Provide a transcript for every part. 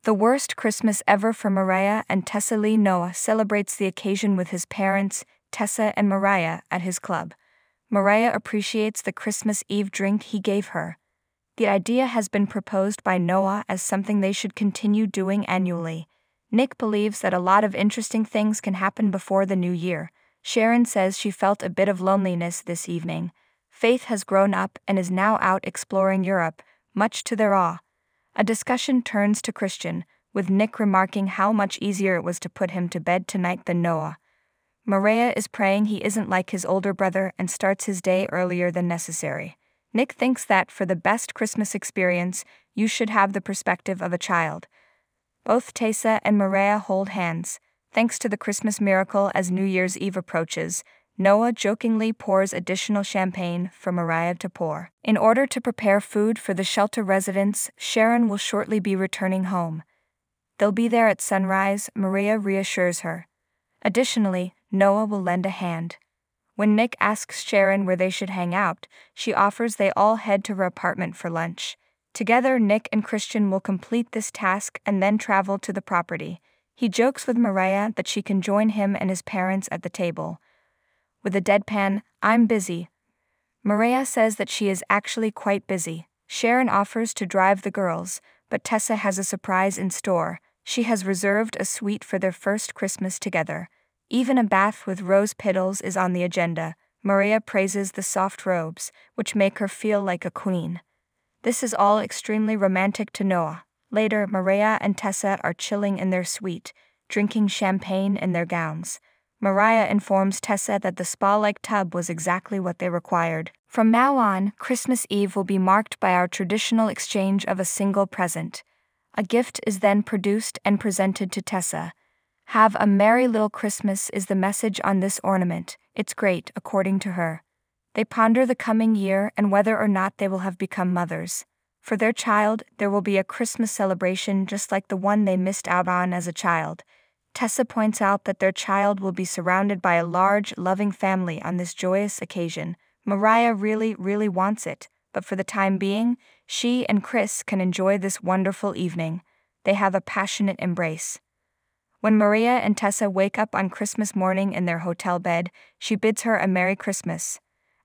The worst Christmas ever for Mariah and Tessa. Noah celebrates the occasion with his parents, Tessa and Mariah, at his club. Mariah appreciates the Christmas Eve drink he gave her. The idea has been proposed by Noah as something they should continue doing annually. Nick believes that a lot of interesting things can happen before the new year. Sharon says she felt a bit of loneliness this evening. Faith has grown up and is now out exploring Europe, much to their awe. A discussion turns to Christian, with Nick remarking how much easier it was to put him to bed tonight than Noah. Mariah is praying he isn't like his older brother and starts his day earlier than necessary. Nick thinks that for the best Christmas experience, you should have the perspective of a child. Both Tessa and Mariah hold hands. Thanks to the Christmas miracle as New Year's Eve approaches, Noah jokingly pours additional champagne for Mariah to pour. In order to prepare food for the shelter residents, Sharon will shortly be returning home. They'll be there at sunrise, Mariah reassures her. Additionally, Noah will lend a hand. When Nick asks Sharon where they should hang out, she offers they all head to her apartment for lunch. Together, Nick and Christian will complete this task and then travel to the property. He jokes with Mariah that she can join him and his parents at the table. With a deadpan, "I'm busy." Mariah says that she is actually quite busy. Sharon offers to drive the girls, but Tessa has a surprise in store. She has reserved a suite for their first Christmas together. Even a bath with rose petals is on the agenda. Mariah praises the soft robes, which make her feel like a queen. This is all extremely romantic to Noah. Later, Mariah and Tessa are chilling in their suite, drinking champagne in their gowns. Mariah informs Tessa that the spa-like tub was exactly what they required. From now on, Christmas Eve will be marked by our traditional exchange of a single present. A gift is then produced and presented to Tessa. "Have a merry little Christmas" is the message on this ornament. It's great, according to her. They ponder the coming year and whether or not they will have become mothers. For their child, there will be a Christmas celebration just like the one they missed out on as a child. Tessa points out that their child will be surrounded by a large, loving family on this joyous occasion. Mariah really wants it, but for the time being, she and Chris can enjoy this wonderful evening. They have a passionate embrace. When Mariah and Tessa wake up on Christmas morning in their hotel bed, she bids her a Merry Christmas.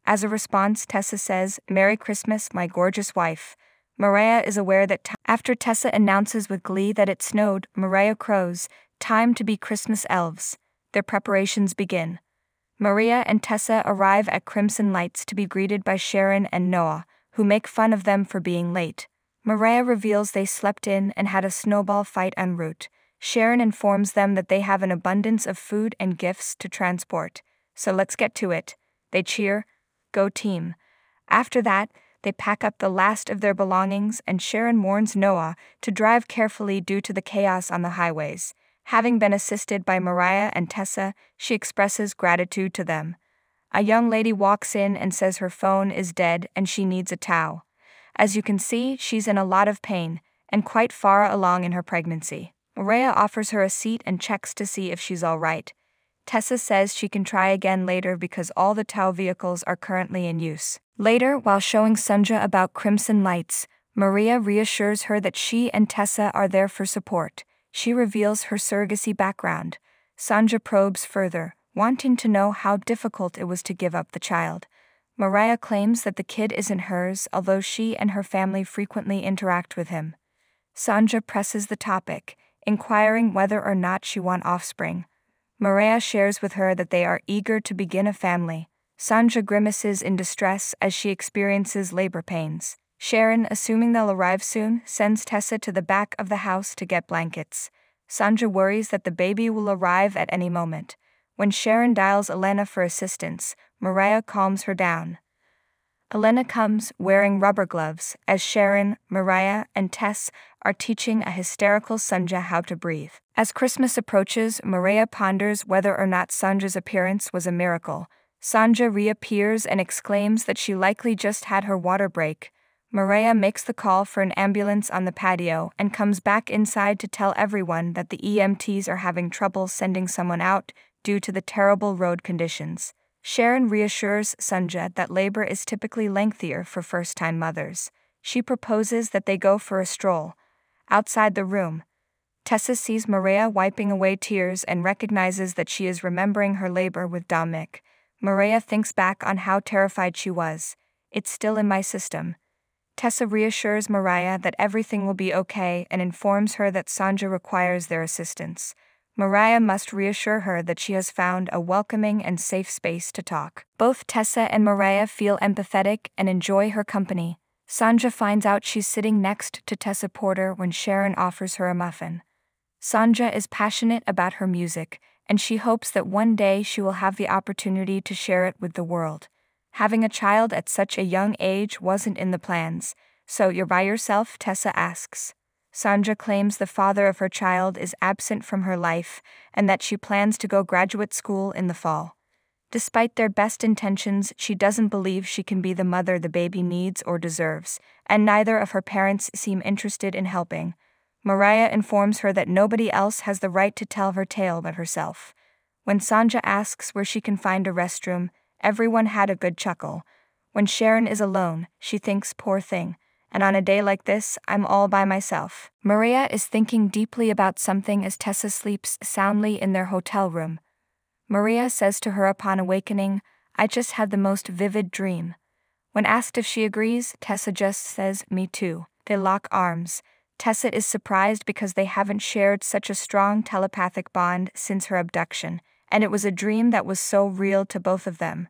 As a response, Tessa says, "Merry Christmas, my gorgeous wife." Mariah is aware that after Tessa announces with glee that it snowed, Mariah crows, "Time to be Christmas elves." Their preparations begin. Mariah and Tessa arrive at Crimson Lights to be greeted by Sharon and Noah, who make fun of them for being late. Mariah reveals they slept in and had a snowball fight en route. Sharon informs them that they have an abundance of food and gifts to transport. "So let's get to it." They cheer, "Go team." After that, they pack up the last of their belongings and Sharon warns Noah to drive carefully due to the chaos on the highways. Having been assisted by Mariah and Tessa, she expresses gratitude to them. A young lady walks in and says her phone is dead and she needs a towel. As you can see, she's in a lot of pain and quite far along in her pregnancy. Mariah offers her a seat and checks to see if she's all right. Tessa says she can try again later because all the tow vehicles are currently in use. Later, while showing Sandra about Crimson Lights, Mariah reassures her that she and Tessa are there for support. She reveals her surrogacy background. Sandra probes further, wanting to know how difficult it was to give up the child. Mariah claims that the kid isn't hers, although she and her family frequently interact with him. Sandra presses the topic, inquiring whether or not she wants offspring. Mariah shares with her that they are eager to begin a family. Sandra grimaces in distress as she experiences labor pains. Sharon, assuming they'll arrive soon, sends Tessa to the back of the house to get blankets. Sandra worries that the baby will arrive at any moment. When Sharon dials Elena for assistance, Mariah calms her down. Elena comes, wearing rubber gloves, as Sharon, Mariah, and Tess are teaching a hysterical Sandra how to breathe. As Christmas approaches, Mariah ponders whether or not Sandra's appearance was a miracle. Sandra reappears and exclaims that she likely just had her water break. Mariah makes the call for an ambulance on the patio and comes back inside to tell everyone that the EMTs are having trouble sending someone out due to the terrible road conditions. Sharon reassures Sandra that labor is typically lengthier for first-time mothers. She proposes that they go for a stroll. Outside the room, Tessa sees Mariah wiping away tears and recognizes that she is remembering her labor with Dominic. Mariah thinks back on how terrified she was. It's still in my system. Tessa reassures Mariah that everything will be okay and informs her that Sanja requires their assistance. Mariah must reassure her that she has found a welcoming and safe space to talk. Both Tessa and Mariah feel empathetic and enjoy her company. Sanja finds out she's sitting next to Tessa Porter when Sharon offers her a muffin. Sanja is passionate about her music, and she hopes that one day she will have the opportunity to share it with the world. Having a child at such a young age wasn't in the plans. So you're by yourself? Tessa asks. Sanja claims the father of her child is absent from her life and that she plans to go graduate school in the fall. Despite their best intentions, she doesn't believe she can be the mother the baby needs or deserves, and neither of her parents seem interested in helping. Mariah informs her that nobody else has the right to tell her tale but herself. When Sanja asks where she can find a restroom, everyone had a good chuckle. When Sharon is alone, she thinks, poor thing, and on a day like this, I'm all by myself. Mariah is thinking deeply about something as Tessa sleeps soundly in their hotel room. Mariah says to her upon awakening, I just had the most vivid dream. When asked if she agrees, Tessa just says, me too. They lock arms. Tessa is surprised because they haven't shared such a strong telepathic bond since her abduction, and it was a dream that was so real to both of them.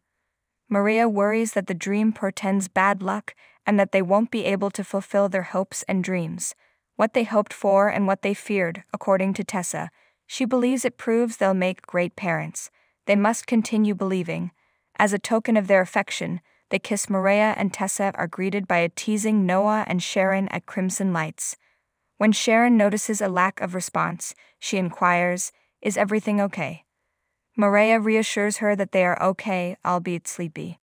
Mariah worries that the dream portends bad luck and that they won't be able to fulfill their hopes and dreams. What they hoped for and what they feared, according to Tessa. She believes it proves they'll make great parents. They must continue believing. As a token of their affection, they kiss. Mariah and Tessa are greeted by a teasing Noah and Sharon at Crimson Lights. When Sharon notices a lack of response, she inquires, is everything okay? Mariah reassures her that they are okay, albeit sleepy.